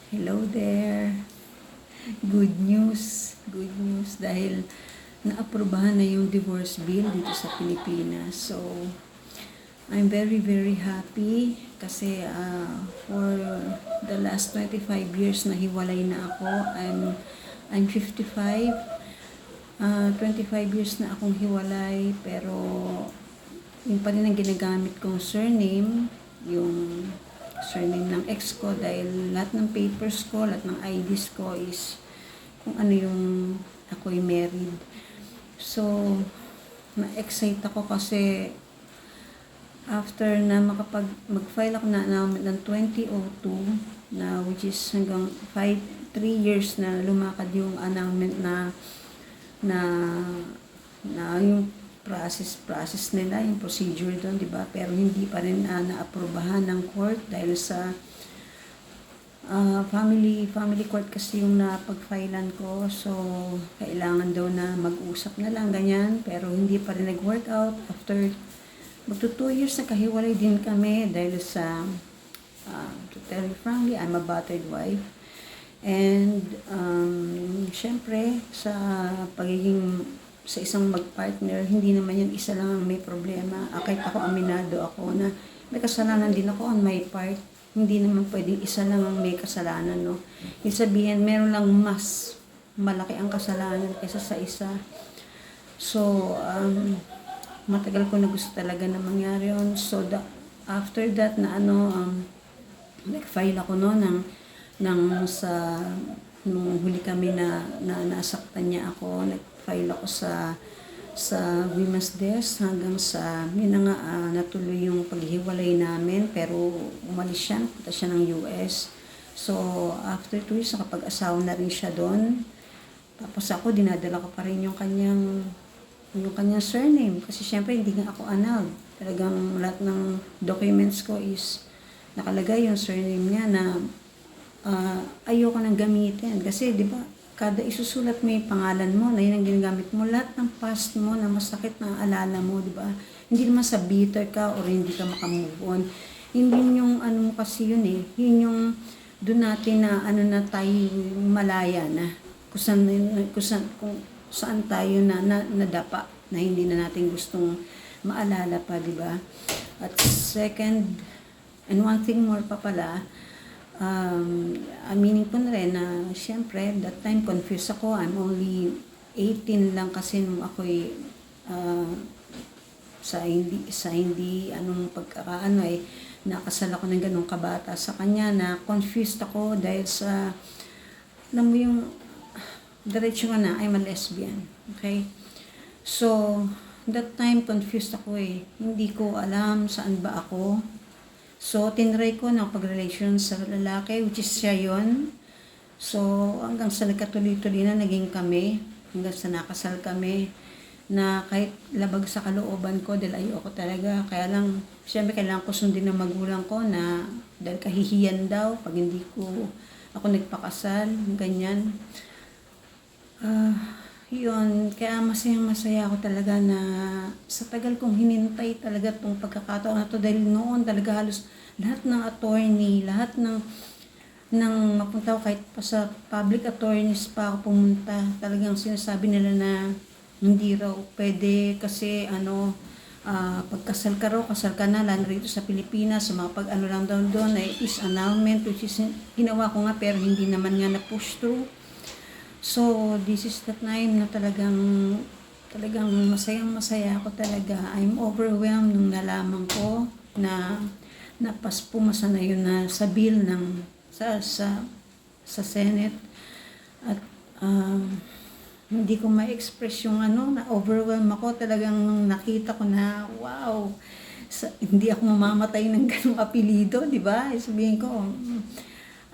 Hello there. Good news dahil naaprubahan na yung divorce bill dito sa Pilipinas. So, I'm very, very happy kasi for the last 25 years na hiwalay na ako. I'm 55. 25 years na akong hiwalay pero yung pa rin ang ginagamit kong surname, yung surname ng ex ko dahil lahat ng papers ko, lahat ng IDs ko is kung ano yung ako'y married. So, na-excite ako kasi after na mag-file ako na annulment ng 2002 na which is hanggang 3 years na lumakad yung annulment na yung process nila, yung procedure doon, di ba? Pero hindi pa rin naaprubahan ng court dahil sa family court kasi yung napag-filean ko. So, kailangan daw na mag-usap na lang, ganyan. Pero hindi pa rin nag-work out. After magto 2 years na kahiwalay din kami dahil sa, to tell you frankly, I'm a battered wife. And, syempre, sa pagiging sa isang mag-partner, hindi naman yan isa lang ang may problema. Kahit ako, aminado ako na may kasalanan din ako on my part. Hindi naman pwedeng isa lang ang may kasalanan, no? Ibig sabihin, meron lang mas malaki ang kasalanan kaysa sa isa. So, matagal ko na gusto talaga na mangyari yun. So, after that na nag-file ako no nung huli kami na nasaktan niya ako, nag-file ako sa Women's Desk hanggang sa natuloy yung paghiwalay namin pero umalis siya, punta siya ng US. So after 2 years nakapag-asawa na rin siya doon. Tapos ako dinadala ko pa rin yung kanyang surname kasi syempre hindi nga ako annulled. Talagang lahat ng documents ko is nakalagay yung surname niya na ayoko nang gamitin kasi di ba kada isusulat mo yung pangalan mo na yun ang ginagamit mo, lahat ng past mo na masakit na alala mo, di ba? Hindi naman sa bitter ka or hindi ka makamove on. Hindi yung mo kasi yun yun yung doon natin na na tayo malaya na kung saan tayo na nadapa na hindi na natin gustong maalala pa, di ba? At second, and one thing more pa pala, aminin ko na rin na syempre that time confused ako. I'm only 18 lang kasi nung ako'y sa hindi pagkakaano nakasal ako ng ganong kabata sa kanya na confused ako dahil sa alam mo yung diretso nga na I'm a lesbian, okay? So that time confused ako hindi ko alam saan ba ako. So, tinry ko na pag-relation sa lalaki, which is siya yun. So, hanggang sa nagkatuloy-tuloy na naging kami, hanggang sa nakasal kami, na kahit labag sa kalooban ko, dahil ayoko talaga. Kaya lang, siyempre kailangan ko sundin ng magulang ko na dahil kahihiyan daw, pag hindi ako nagpakasal, ganyan. Yun, kaya masaya ako talaga na sa tagal kong hinintay talaga itong pagkakataon na to dahil noon talaga halos lahat ng attorney, lahat ng mapunta ko kahit pa sa public attorneys pa ako pumunta, talagang sinasabi nila na hindi raw pwede kasi pagkasal ka raw, kasal ka na lang rito sa Pilipinas, sa mga pag-ano lang daw doon is annulment, which is ginawa ko nga pero hindi naman nga na-push through. So, this is the time na talagang masayang-masaya ako talaga. I'm overwhelmed nung nalaman ko na pumasa na yun na sa bill sa Senate. At hindi ko ma-express yung na-overwhelm ako. Talagang nakita ko na, wow, hindi ako mamamatay ng ganung apelido, di ba? Sabihin ko,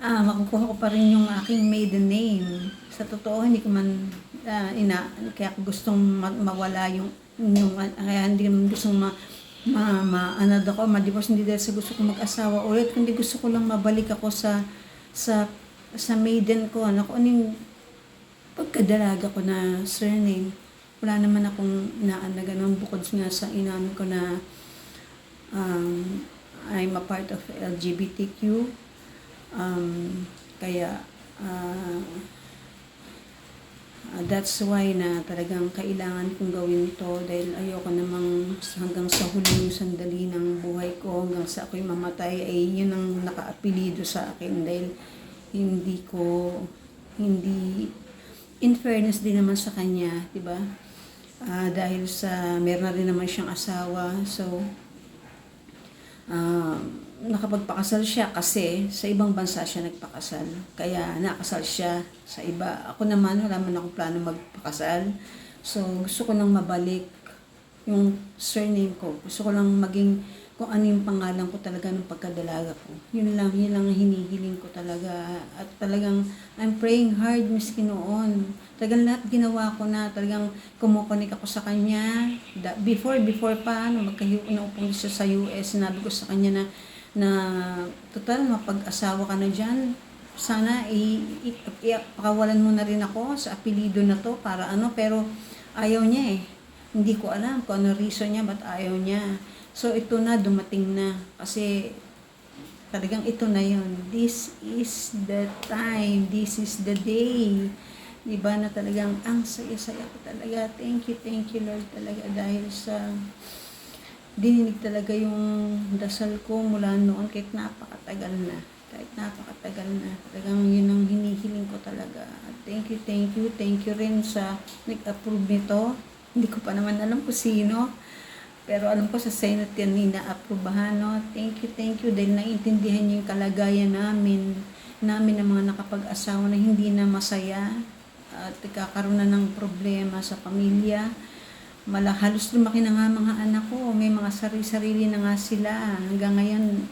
makukuha ko pa rin yung aking maiden name. Sa totoo, hindi ko man kaya ako gustong mawala yung kaya hindi naman gustong ma-divorce, hindi dahil sa gusto ko mag-asawa ulit, kundi gusto ko lang mabalik ako sa maiden ko, kung anong pagkadalaga ko na surname. Wala naman akong ganun bukod nga sa inamin ko na I'm a part of LGBTQ. Kaya, that's why na talagang kailangan kong gawin ito dahil ayoko namang hanggang sa huling sandali ng buhay ko, hanggang sa ako'y mamatay, ay yun ang nakaapelido sa akin dahil hindi, in fairness din naman sa kanya, di ba? Dahil sa, meron na rin naman siyang asawa, so, nakapagpakasal siya kasi sa ibang bansa siya nagpakasal. Kaya nakasal siya sa iba. Ako naman, wala man akong plano magpakasal. So, gusto ko lang mabalik yung surname ko. Gusto ko lang maging kung ano yung pangalan ko talaga ng pagkadalaga ko. Yun lang ang hinihiling ko talaga. At talagang, I'm praying hard, Miski noon. Talagang lahat ginawa ko na, talagang kumukonik ako sa kanya. Before pa, nung naupong siya sa US, sinabi ko sa kanya na total, mapag-asawa ka na dyan. Sana, pakawalan mo na rin ako sa apelido na to, para pero ayaw niya eh. Hindi ko alam kung ano reason niya, ba't ayaw niya. So, ito na, dumating na. Kasi, talagang ito na yun. This is the time. This is the day. Diba na talagang, ang saya-saya ko talaga. Thank you Lord talaga. Dahil sa, dininig talaga yung dasal ko mula noon kahit napakatagal na. Talagang yun ang hinihiling ko talaga. Thank you rin sa nag-approve nito. Hindi ko pa naman alam kung sino. Pero alam ko sa Senate yan ina-approbahan, no? Thank you dahil naiintindihan niyo yung kalagayan namin ang mga nakapag-asawa na hindi na masaya at kakaroon na ng problema sa pamilya. Halos lumaki na nga mga anak ko, may mga sarili na nga sila. Hanggang ngayon,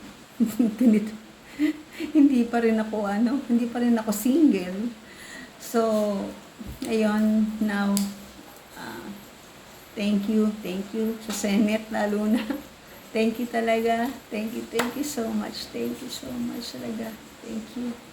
hindi pa rin ako single. So, ayun, now, thank you sa Senate lalo na. Thank you talaga. Thank you so much. Thank you so much talaga. Thank you.